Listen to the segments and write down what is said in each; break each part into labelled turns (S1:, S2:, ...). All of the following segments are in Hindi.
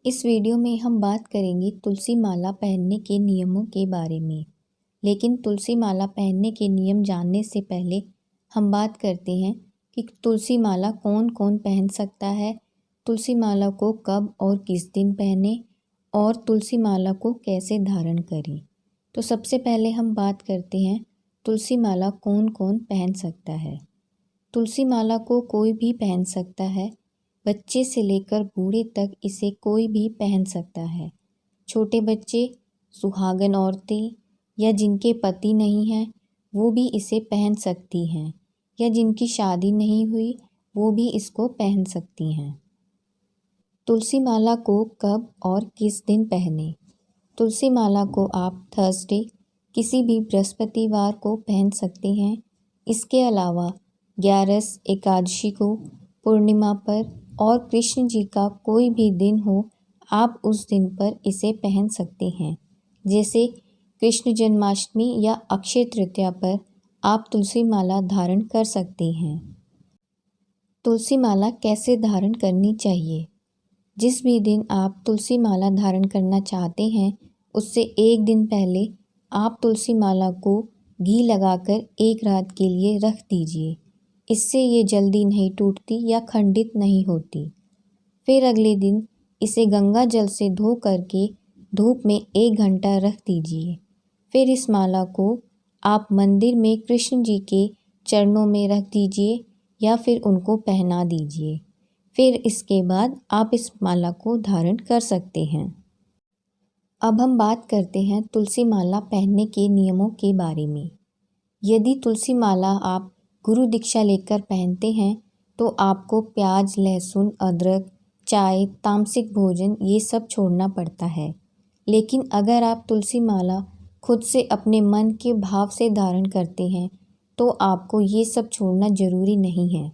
S1: इस वीडियो में हम बात करेंगे तुलसी माला पहनने के नियमों के बारे में। लेकिन तुलसी माला पहनने के नियम जानने से पहले हम बात करते हैं कि तुलसी माला कौन कौन पहन सकता है, तुलसी माला को कब और किस दिन पहने और तुलसी माला को कैसे धारण करें। तो सबसे पहले हम बात करते हैं तुलसी माला कौन कौन पहन सकता है। तुलसी माला को कोई भी पहन सकता है, बच्चे से लेकर बूढ़े तक इसे कोई भी पहन सकता है। छोटे बच्चे, सुहागन औरतें या जिनके पति नहीं हैं वो भी इसे पहन सकती हैं, या जिनकी शादी नहीं हुई वो भी इसको पहन सकती हैं। तुलसी माला को कब और किस दिन पहने। तुलसी माला को आप थर्सडे, किसी भी बृहस्पतिवार को पहन सकते हैं। इसके अलावा 11 एकादशी को, पूर्णिमा पर और कृष्ण जी का कोई भी दिन हो, आप उस दिन पर इसे पहन सकते हैं। जैसे कृष्ण जन्माष्टमी या अक्षय तृतीया पर आप तुलसी माला धारण कर सकते हैं। तुलसी माला कैसे धारण करनी चाहिए। जिस भी दिन आप तुलसी माला धारण करना चाहते हैं उससे एक दिन पहले आप तुलसी माला को घी लगाकर एक रात के लिए रख दीजिए। इससे ये जल्दी नहीं टूटती या खंडित नहीं होती। फिर अगले दिन इसे गंगा जल से धो करके धूप में 1 घंटा रख दीजिए। फिर इस माला को आप मंदिर में कृष्ण जी के चरणों में रख दीजिए या फिर उनको पहना दीजिए। फिर इसके बाद आप इस माला को धारण कर सकते हैं। अब हम बात करते हैं तुलसी माला पहनने के नियमों के बारे में। यदि तुलसी माला आप गुरु दीक्षा लेकर पहनते हैं तो आपको प्याज, लहसुन, अदरक, चाय, तामसिक भोजन ये सब छोड़ना पड़ता है। लेकिन अगर आप तुलसी माला खुद से अपने मन के भाव से धारण करते हैं तो आपको ये सब छोड़ना ज़रूरी नहीं है।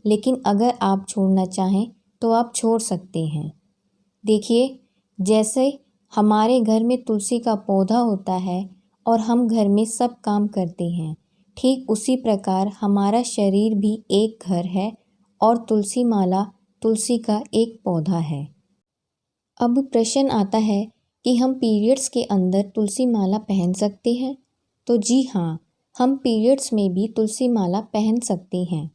S1: लेकिन अगर आप छोड़ना चाहें तो आप छोड़ सकते हैं। देखिए, जैसे हमारे घर में तुलसी का पौधा होता है और हम घर में सब काम करते हैं, ठीक उसी प्रकार हमारा शरीर भी एक घर है और तुलसी माला तुलसी का एक पौधा है। अब प्रश्न आता है कि हम पीरियड्स के अंदर तुलसी माला पहन सकते हैं। तो जी हाँ, हम पीरियड्स में भी तुलसी माला पहन सकते हैं।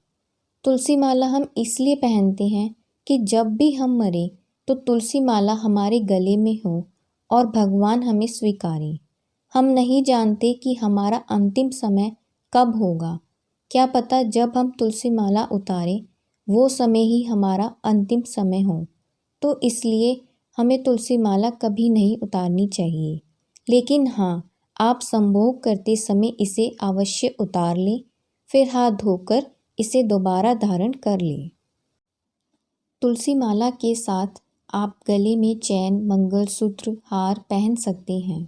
S1: तुलसी माला हम इसलिए पहनते हैं कि जब भी हम मरें तो तुलसी माला हमारे गले में हो और भगवान हमें स्वीकारें। हम नहीं जानते कि हमारा अंतिम समय कब होगा। क्या पता जब हम तुलसी माला उतारें वो समय ही हमारा अंतिम समय हो। तो इसलिए हमें तुलसी माला कभी नहीं उतारनी चाहिए। लेकिन हाँ, आप संभोग करते समय इसे अवश्य उतार लें, फिर हाथ धोकर इसे दोबारा धारण कर लें। तुलसी माला के साथ आप गले में चैन, मंगलसूत्र, हार पहन सकते हैं।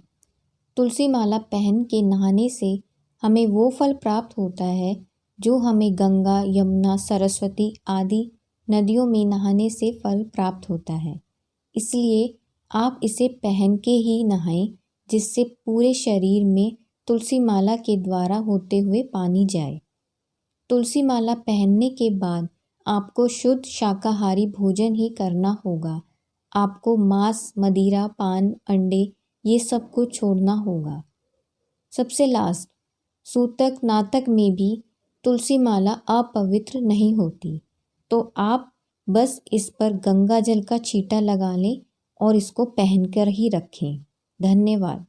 S1: तुलसी माला पहन के नहाने से हमें वो फल प्राप्त होता है जो हमें गंगा, यमुना, सरस्वती आदि नदियों में नहाने से फल प्राप्त होता है। इसलिए आप इसे पहन के ही नहाएं, जिससे पूरे शरीर में तुलसी माला के द्वारा होते हुए पानी जाए। तुलसी माला पहनने के बाद आपको शुद्ध शाकाहारी भोजन ही करना होगा। आपको मांस, मदिरा, पान, अंडे ये सब कुछ छोड़ना होगा। सबसे लास्ट, सूतक नातक में भी तुलसी माला अपवित्र नहीं होती। तो आप बस इस पर गंगा जल का छींटा लगा लें और इसको पहनकर ही रखें। धन्यवाद।